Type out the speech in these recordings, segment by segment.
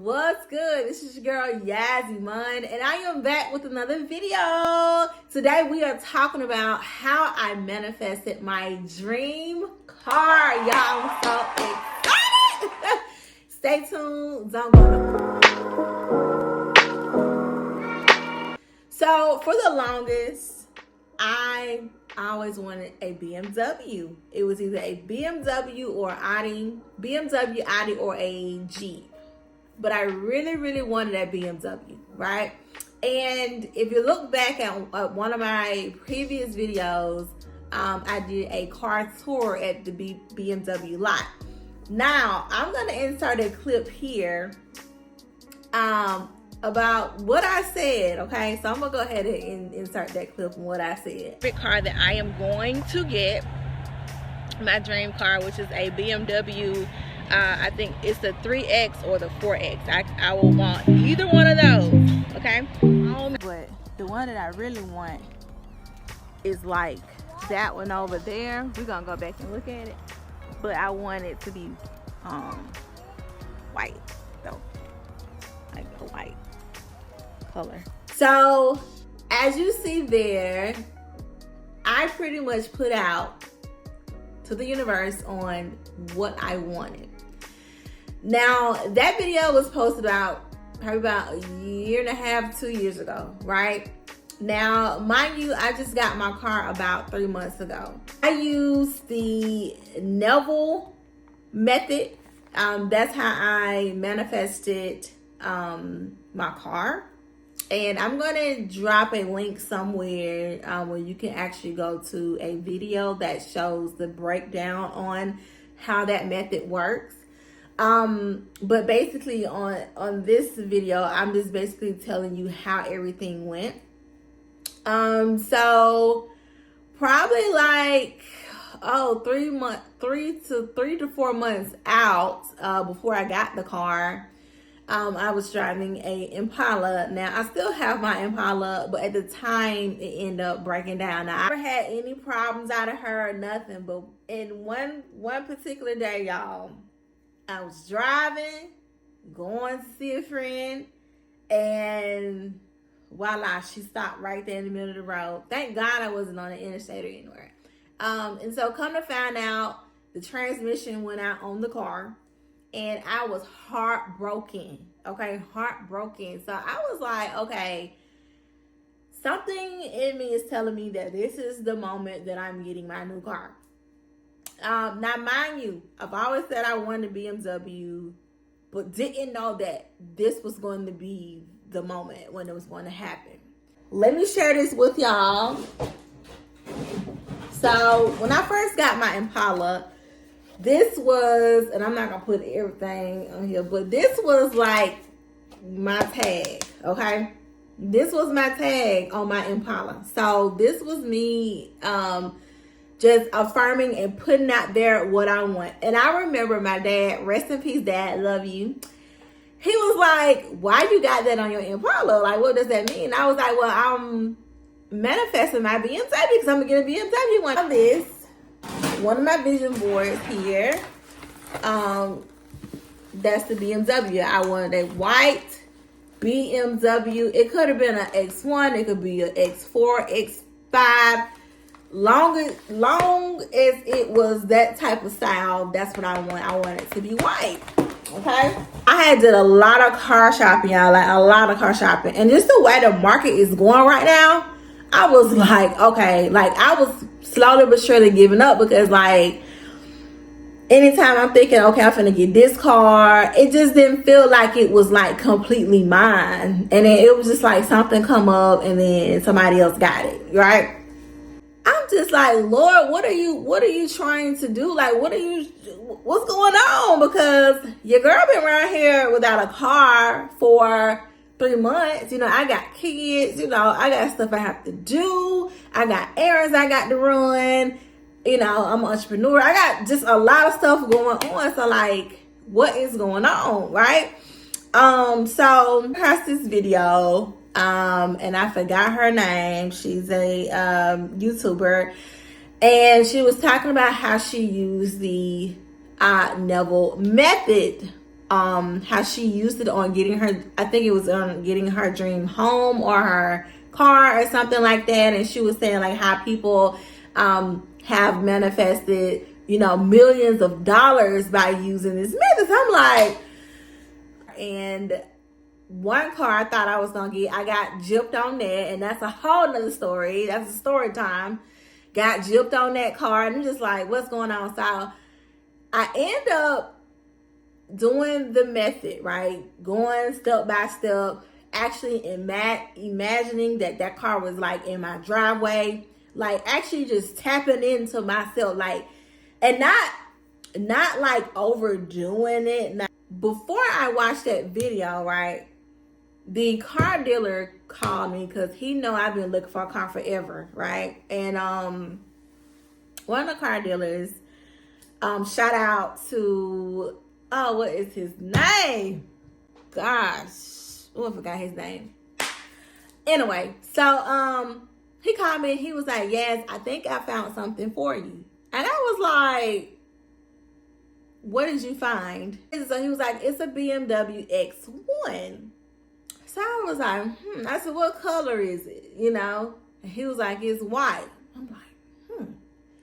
What's good? This is your girl Yazzie Mun, and I am back with another video. Today we are talking about how I manifested my dream car. Y'all, I'm so excited. Stay tuned. Don't go nowhere. So for the longest, I always wanted a BMW. It was either a BMW or Audi, or a Jeep. But I really wanted that BMW, right? And if you look back at one of my previous videos, I did a car tour at the BMW lot. Now, I'm going to insert a clip here about what I said, okay? So I'm going to go ahead and insert that clip from what I said. The car that I am going to get, my dream car, which is a BMW, I think it's the 3X or the 4X. I will want either one of those, okay? But the one that I really want is like that one over there. We're gonna go back and look at it. But I want it to be white, though. Like a white color. So, as you see there, I pretty much put out to the universe on what I wanted. Now, that video was posted probably about a year and a half, 2 years ago, right? Now, mind you, I just got my car about 3 months ago. I used the Neville Method. That's how I manifested my car. And I'm going to drop a link somewhere where you can actually go to a video that shows the breakdown on how that method works. But basically on this video, I'm just basically telling you how everything went. So probably like, 3 to 4 months out, before I got the car, I was driving a Impala. Now I still have my Impala, but at the time it ended up breaking down. Now, I never had any problems out of her or nothing, but in one particular day, y'all, I was driving, going to see a friend, and voila, she stopped right there in the middle of the road. Thank God I wasn't on the interstate or anywhere. And so come to find out, the transmission went out on the car, and I was heartbroken, okay? Heartbroken. So I was like, okay, something in me is telling me that this is the moment that I'm getting my new car. Now, mind you, I've always said I wanted a BMW, but didn't know that this was going to be the moment when it was going to happen. Let me share this with y'all. So, when I first got my Impala, this was, and I'm not going to put everything on here, but this was like my tag, okay? This was my tag on my Impala. So, this was me, just affirming and putting out there what I want. And I remember my dad, rest in peace, Dad, love you. He was like, why you got that on your Impala? Like, what does that mean? I was like, well, I'm manifesting my BMW because I'm going to get a BMW one. On this, one of my vision boards here, that's the BMW. I wanted a white BMW. It could have been an X1. It could be an X4, X5. Long as it was that type of style, that's what I want. I want it to be white. Okay. I had did a lot of car shopping, y'all. Like a lot of car shopping. And just the way the market is going right now, I was like, okay, like I was slowly but surely giving up because like anytime I'm thinking, okay, I'm finna get this car, it just didn't feel like it was like completely mine. And then it was just like something come up and then somebody else got it, right? I'm just like, Lord, what are you trying to do? Like, what's going on? Because your girl been around here without a car for 3 months. You know, I got kids, you know, I got stuff I have to do. I got errands I got to run. You know, I'm an entrepreneur. I got just a lot of stuff going on. So like, what is going on, right? So I passed this video. And I forgot her name. She's a YouTuber, and she was talking about how she used the Neville Method how she used it on getting her, I think it was on getting her dream home or her car or something like that. And she was saying like how people have manifested, you know, millions of dollars by using this method. I'm like, and one car I thought I was gonna get, I got gypped on that, and that's a whole nother story. That's a story time. Got gypped on that car, and I'm just like, what's going on? So I end up doing the method, right? Going step by step, actually imagining that car was like in my driveway, like actually just tapping into myself, like, and not like overdoing it. Now, before I watched that video, right, the car dealer called me because he know I've been looking for a car forever, right? And one of the car dealers, shout out to, oh, what is his name? Gosh, oh, I forgot his name. Anyway, so he called me and he was like, yes, I think I found something for you. And I was like, what did you find? So he was like, it's a BMW X1. So I was like, I said, what color is it? You know? And he was like, it's white. I'm like,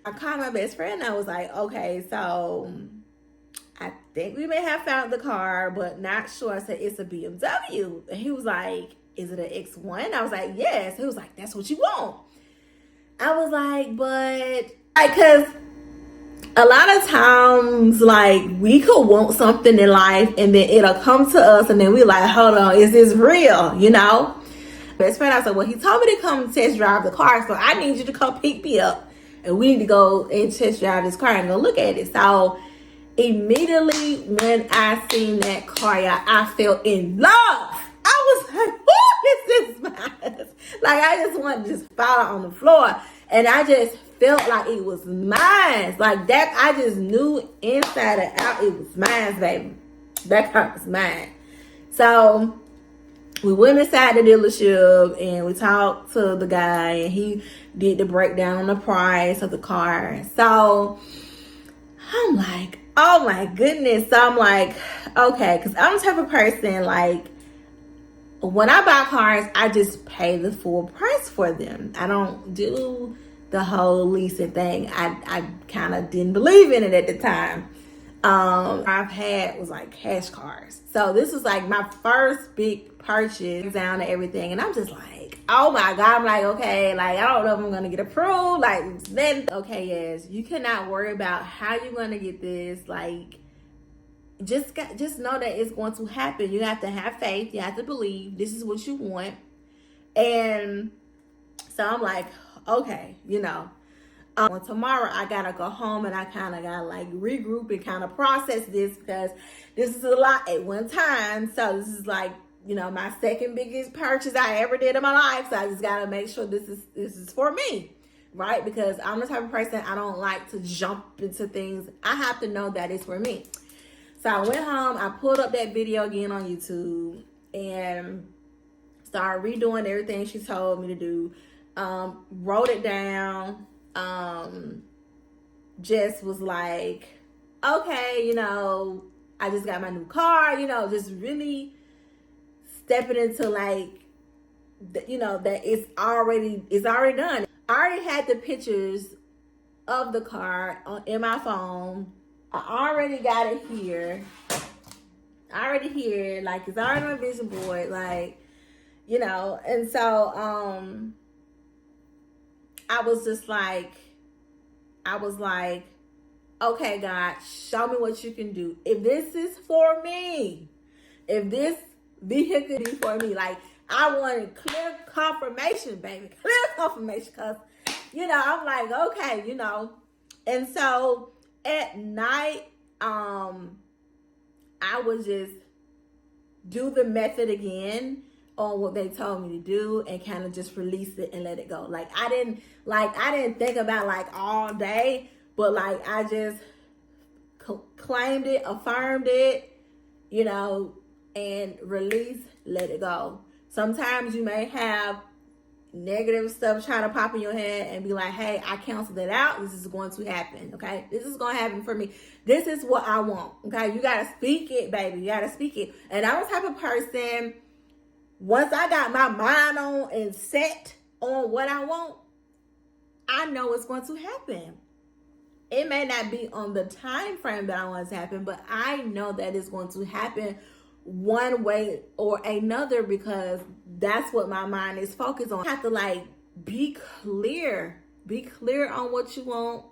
I called my best friend and I was like, okay, so I think we may have found the car, but not sure. I said, it's a BMW. And he was like, is it an X1? I was like, yes. He was like, that's what you want. I was like, but, because a lot of times, like, we could want something in life and then it'll come to us and then we're like, hold on, is this real? You know? Best friend, I said, well, he told me to come test drive the car, so I need you to come pick me up and we need to go and test drive this car and go look at it. So immediately when I seen that car, y'all, I fell in love. I was like, who is this man? Like, I just wanted to just fall on the floor. And I just felt like it was mine. Like that, I just knew inside and out it was mine, baby. That car was mine. So we went inside the dealership and we talked to the guy and he did the breakdown on the price of the car. So I'm like, oh my goodness. So I'm like, okay, because I'm the type of person, like, when I buy cars, I just pay the full price for them. I don't do the whole leasing thing. I kind of didn't believe in it at the time. I've had was like cash cars. So this was like my first big purchase down to everything. And I'm just like, oh my God. I'm like, okay, like, I don't know if I'm going to get approved. Like, then, okay, yes, you cannot worry about how you're going to get this. Like, just know that it's going to happen. You have to have faith. You have to believe this is what you want. And so I'm like, okay, you know, tomorrow I gotta go home and I kind of gotta like regroup and kind of process this because this is a lot at one time. So this is like, you know, my second biggest purchase I ever did in my life. So I just gotta make sure this is for me, right? Because I'm the type of person, I don't like to jump into things. I have to know that it's for me. So I went home, I pulled up that video again on YouTube and started redoing everything she told me to do. Wrote it down. Just was like, okay, you know, I just got my new car, you know, just really stepping into like, you know, that it's already done. I already had the pictures of the car in my phone. I already got it here. Like, it's already on my vision board, like, you know. And so I was like, okay, God, show me what you can do. If this is for me, if this vehicle is for me, like, I wanted clear confirmation, baby, clear confirmation, because, you know, I'm like, okay, you know. And so at night, I would just do the method again on what they told me to do and kind of just release it and let it go. Like, I didn't think about like all day, but like I just claimed it, affirmed it, you know, and release, let it go. Sometimes you may have, negative stuff try to pop in your head and be like, hey, I canceled it out. This is going to happen. Okay. This is going to happen for me. This is what I want. Okay. You got to speak it, baby. You got to speak it. And I'm the type of person, once I got my mind on and set on what I want, I know it's going to happen. It may not be on the time frame that I want it to happen, but I know that it's going to happen one way or another because that's what my mind is focused on. You have to like be clear on what you want.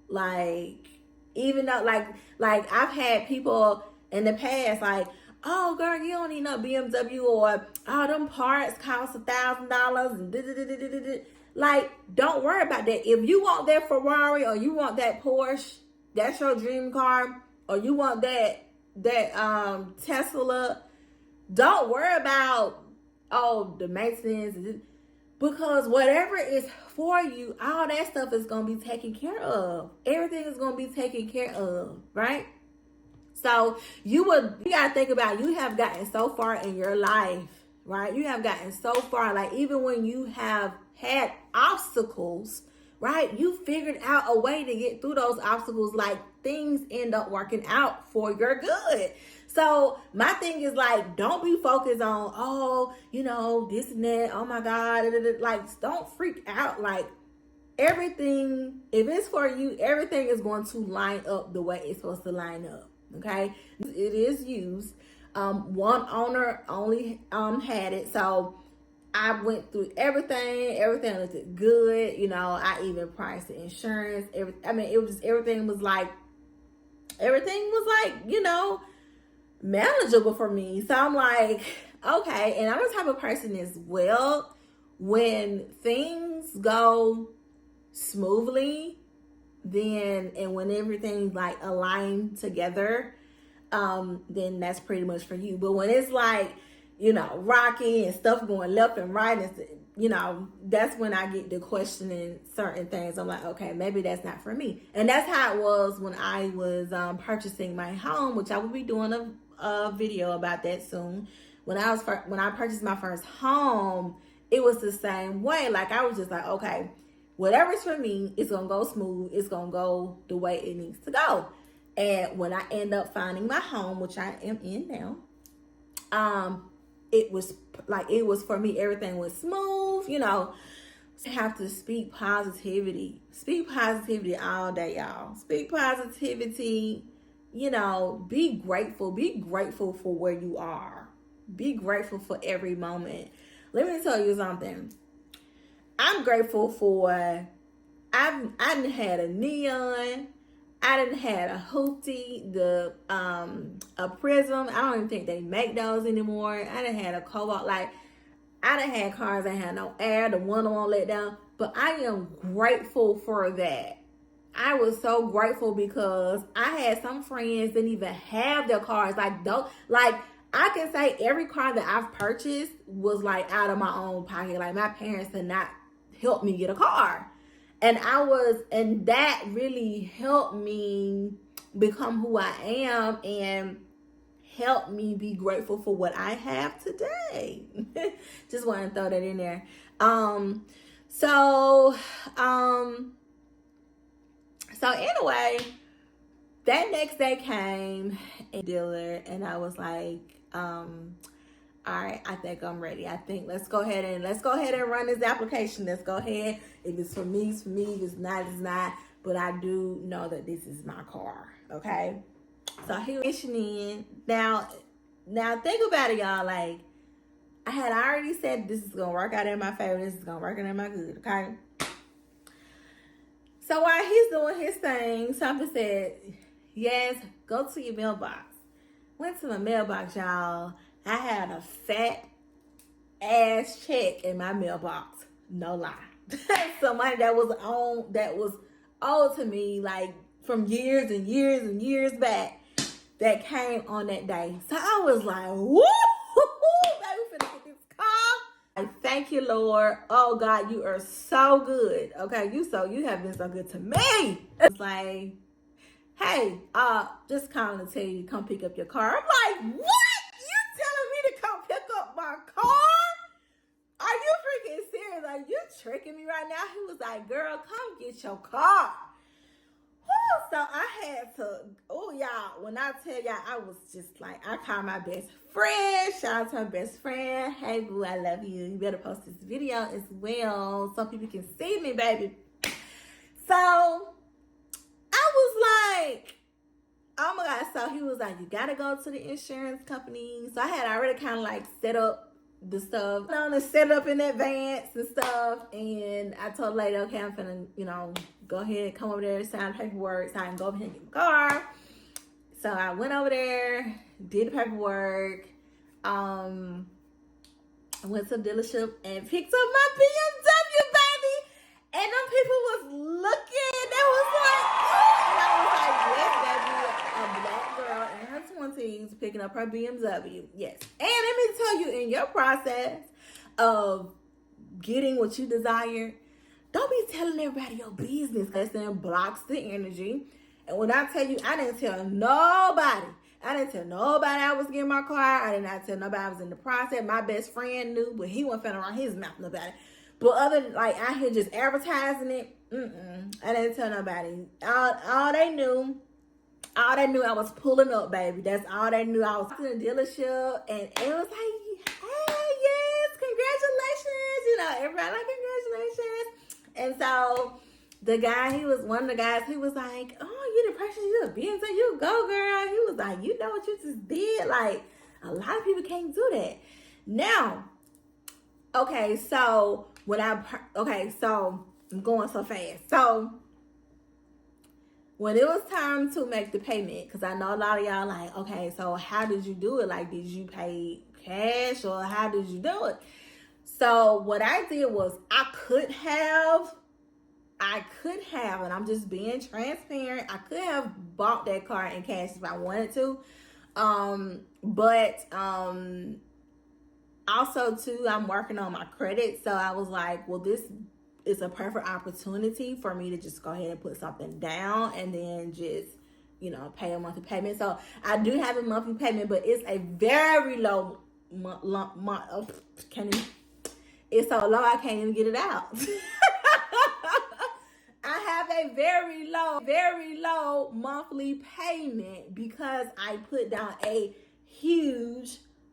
Like, even though like I've had people in the past like, oh girl, you don't need no BMW, or oh, them parts cost $1,000 and like, don't worry about that. If you want that Ferrari or you want that Porsche, that's your dream car, or you want that Tesla, don't worry about the maintenance, because whatever is for you, all that stuff is gonna be taken care of. Everything is gonna be taken care of, right? So you gotta think about, you have gotten so far in your life, right? You have gotten so far, like even when you have had obstacles, right? You figured out a way to get through those obstacles. Like, things end up working out for your good. So my thing is like, don't be focused on, this and that. Oh my God. Like, don't freak out. Like, everything, if it's for you, everything is going to line up the way it's supposed to line up. Okay. It is used. One owner only had it. So I went through everything. Everything looked good. I even priced the insurance. Everything was like, manageable for me. So I'm like, okay. And I'm the type of person as well, when things go smoothly, and when everything's like aligned together, then that's pretty much for you. But when it's like, rocky and stuff going left and right, and that's when I get to questioning certain things. I'm like, okay, maybe that's not for me. And that's how it was when I was purchasing my home, which I will be doing a video about that soon. When I purchased my first home, it was the same way. Like, I was just like, okay, whatever's for me, it's gonna go smooth. It's gonna go the way it needs to go. And when I end up finding my home, which I am in now, it was for me. Everything was smooth, I have to speak positivity. Speak positivity all day, y'all. Speak positivity. Be grateful. Be grateful for where you are. Be grateful for every moment. Let me tell you something. I'm grateful for, I done had a neon. I done had a hoopty, a prism. I don't even think they make those anymore. I done had a cobalt. Like, I done had cars that had no air. The one won't let down. But I am grateful for that. I was so grateful because I had some friends that didn't even have their cars. Like, I can say every car that I've purchased was like out of my own pocket. Like, my parents did not help me get a car. And that really helped me become who I am and helped me be grateful for what I have today. Just want to throw that in there. So anyway, that next day came in dealer, and I was like, all right, I think I'm ready. I think let's go ahead and run this application. Let's go ahead. If it's for me, it's for me. If it's not, it's not. But I do know that this is my car. Okay. So he was in. Now think about it, y'all. Like, I had already said this is gonna work out in my favor. This is gonna work out in my good. Okay. So while he's doing his thing, something said, yes, go to your mailbox. Went to my mailbox, y'all. I had a fat ass check in my mailbox. No lie. Somebody that was owed to me, like, from years and years and years back, that came on that day. So I was like, woo, baby, we finna get this car. I thank you, Lord. Oh God, you are so good. Okay, you have been so good to me. It's like, hey, just calling to tell you to come pick up your car. I'm like, what? You telling me to come pick up my car? Are you freaking serious? Like, tricking me right now. He was like, girl, come get your car. Woo, so I had to, oh, y'all, when I tell y'all, I was just like, I called my best friend. Shout out to my best friend. Hey, boo, I love you. You better post this video as well so people can see me, baby. So I was like, oh my God. So he was like, you got to go to the insurance company. So I had already kind of like set up the stuff, set up in advance and stuff. And I told the lady, okay, I'm finna, go ahead, come over there, sign paperwork, so I can go over here and get my car. So I went over there, did the paperwork. I went to the dealership and picked up my BMW, baby. And them people was looking. They was like, oh. And I was like, yes, baby, a black girl in her 20s picking up her BMW. Yes. And let me tell you, in your process of getting what you desire, don't be telling everybody your business, because then blocks the energy. And when I tell you, I didn't tell nobody. I didn't tell nobody I was getting my car. I did not tell nobody I was in the process. My best friend knew, but he wasn't finna run his mouth about it. But other than, like, out here just advertising it, I didn't tell nobody. All they knew I was pulling up, baby. That's all they knew. I was in the dealership, and it was like, hey, yes, congratulations. Everybody like, congratulations. And so the guy, one of the guys, he was like, oh, you the person, you a being, so you go, girl. He was like, you know what you just did? Like, a lot of people can't do that. Now, okay, so I'm going so fast. So when it was time to make the payment, because I know a lot of y'all like, okay, so how did you do it? Like, did you pay cash or how did you do it? So what I did was I could have, and I'm just being transparent, I could have bought that car in cash if I wanted to. But also too, I'm working on my credit. So I was like, well, this is a perfect opportunity for me to just go ahead and put something down and then just, pay a monthly payment. So I do have a monthly payment, but it's a very low it's so low I can't even get it out. I have a very low monthly payment because I put down a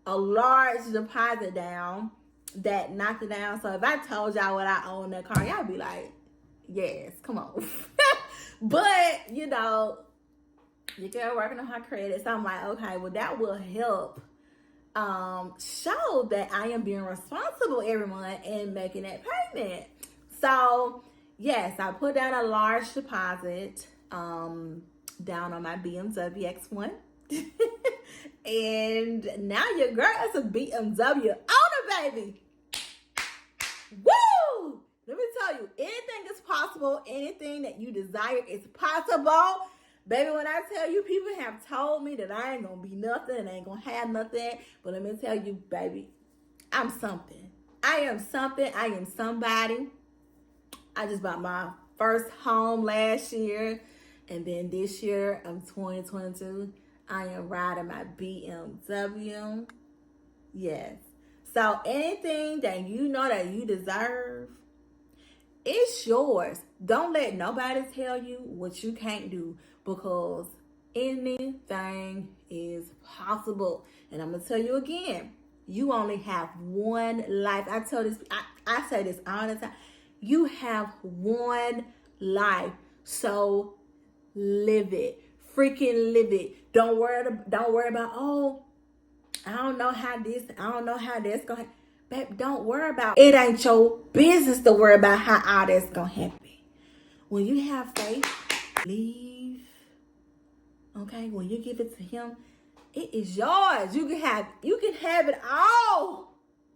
large deposit down that knocked it down. So if I told y'all what I own that car, y'all be like, yes, come on. But, you girl working on her credit. So I'm like, okay, well, that will help show that I am being responsible every month and making that payment. So yes, I put down a large deposit down on my BMW X1. And now your girl is a BMW owner, baby. Woo! Let me tell you, anything is possible. Anything that you desire is possible. Baby, when I tell you, people have told me that I ain't going to be nothing and I ain't going to have nothing. But let me tell you, baby, I'm something. I am something. I am somebody. I just bought my first home last year. And then this year, I'm 2022. I am riding my BMW. Yes. So anything that you know that you deserve, it's yours. Don't let nobody tell you what you can't do, because anything is possible. And I'm going to tell you again, you only have one life. I say this all the time. You have one life. So live it. Freaking live it. Don't worry about, oh, I don't know how that's going to, babe, don't worry about it. It ain't your business to worry about how all that's going to happen. When you have faith, believe, okay, when you give it to him, it is yours. You can have it all.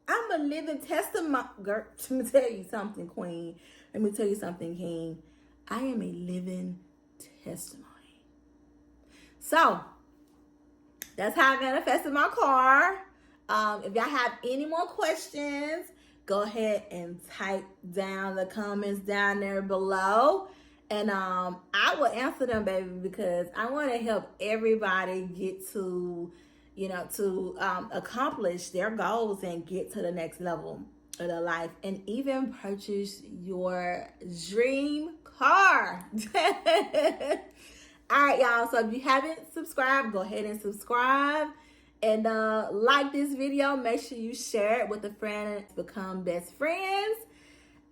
I'm a living testimony. Girl, let me tell you something, queen. Let me tell you something, king. I am a living testimony. So, that's how I manifested my car. If y'all have any more questions, go ahead and type down the comments down there below. And I will answer them, baby, because I want to help everybody get to, to accomplish their goals and get to the next level. of the life, and even purchase your dream car. All right, y'all. So if you haven't subscribed, go ahead and subscribe. And like this video. Make sure you share it with a friend and become best friends.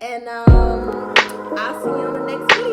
And I'll see you on the next video.